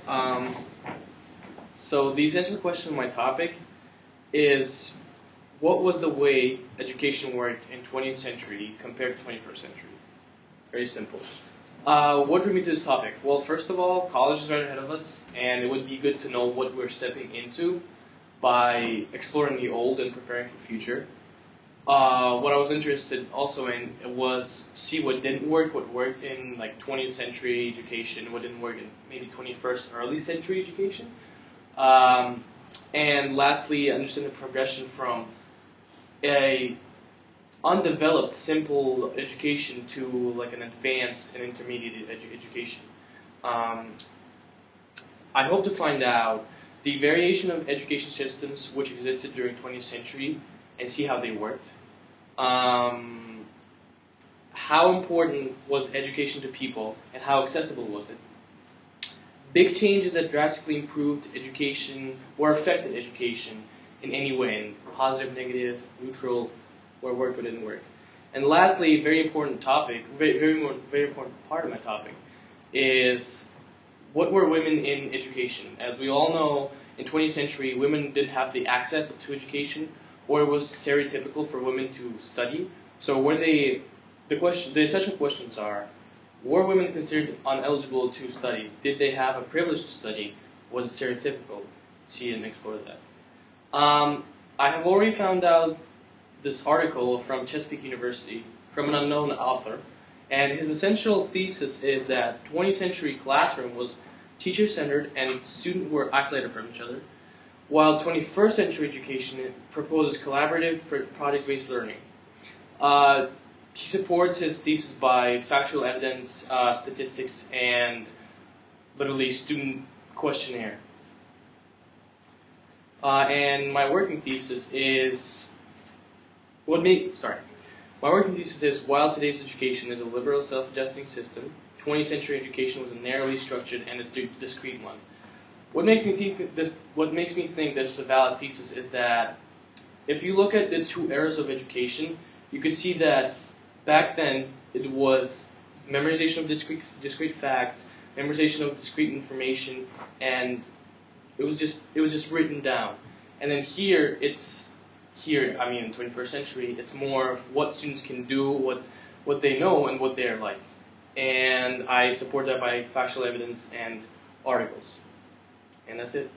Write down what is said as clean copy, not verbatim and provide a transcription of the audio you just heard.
Um, so the essential question of my topic is, what was the way education worked in 20th century compared to 21st century? Very simple. What drew me to this topic? Well, first of all, college is right ahead of us, and it would be good to know what we're stepping into by exploring the old and preparing for the future. What I was interested also in was see what didn't work, what worked in like 20th century education, what didn't work in maybe 21st early century education, and lastly, understand the progression from a undeveloped, simple education to like an advanced and intermediate education. Um, I hope to find out the variation of education systems which existed during 20th century and see how they worked. Um, how important was education to people and how accessible was it? Big changes that drastically improved education or affected education in any way, in positive, negative, neutral, where work or didn't work. And lastly, very important topic, very important part of my topic is what were women in education? As we all know, in 20th century, women didn't have the access to education, or it was stereotypical for women to study. So were they? The essential questions are: were women considered ineligible to study? Did they have a privilege to study? Was it stereotypical? See and explore that. I have already found out this article from Chesapeake University from an unknown author, and his essential thesis is that 20th century classroom was teacher-centered and students were isolated from each other, while 21st century education proposes collaborative, project-based learning. He supports his thesis by factual evidence, statistics, and literally student questionnaire. And my working thesis is my working thesis is, while today's education is a liberal, self-adjusting system, 20th century education was a narrowly structured and a discrete one. What makes me think this is a valid thesis is that if you look at the two eras of education, you could see that back then it was memorization of discrete facts, memorization of discrete information, and it was just written down. And then here in 21st century, it's more of what students can do, what they know, and what they're like. And I support that by factual evidence and articles. And that's it.